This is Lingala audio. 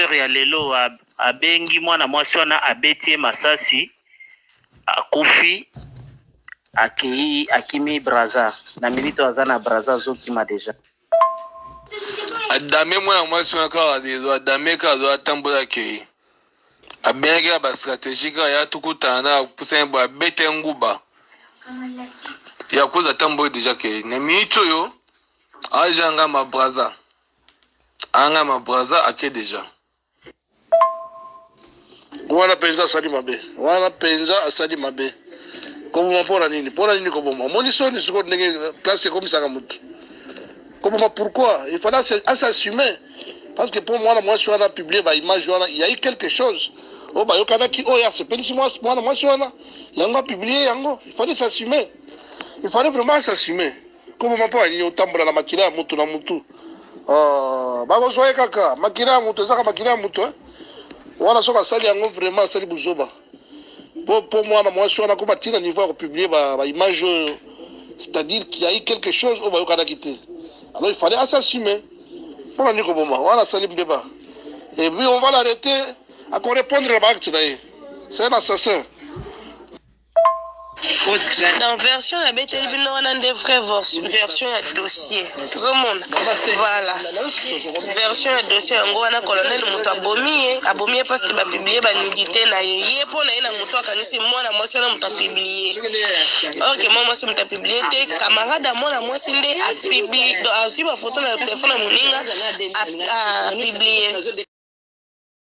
ya lelo abengi mwana mwasi wana abetie masasi akufi akimi braza na milito azana braza zokima deja adame mwana mwasi wana kawa dezo adame kazo atambola ke abengi ba stratégique ya tukutana kusembo abete nguba ya kuza tambola deja ke na milito yo ajanga ma braza anga ma braza ake deja wana penza asali mabe koboma mpona nini koboma omoni soni sikoyo ndenge place ekomisaka motu koboma pourquoi il fallait s'assumer parce que pour mwana mwasi wana publier baimage wana il y a eu quelque chose oyo bayokanaki oyo asepelisi mwana mwasi wana yango apublier yango il fallait s'assumer il fallait vraiment s'assumer koboma mpona nini otambola na makila ya motu na motu bakozwa ye kaka makila ya motu ezaka makila ya motu wana soki asali yango vraiment asali buzoba po mwana mwasi wana koma tina niveau ya kopublier baimage oyo c'est-à-dire qu'il y a eu quelque chose oyo bayokanaki te alors il fallait s'assumer mpona nini koboma wana asali mbeba et puis on va l'arrêter à correspondre na baacte na ye c'est un assassin. Dans version ya beteli bino wana nde vraie version ya dossier tozomona voilà version ya dossier yango wana colonel moto abomi ye parce que bapiblie banidité na ye mpo na ye na moto akanisi mwana mwasi wana moto apiblie orke mwana mwasi moto apiblie te camarade ya mwana mwasi nde apiblie azwi bafoto na telefone ya moninga apiblie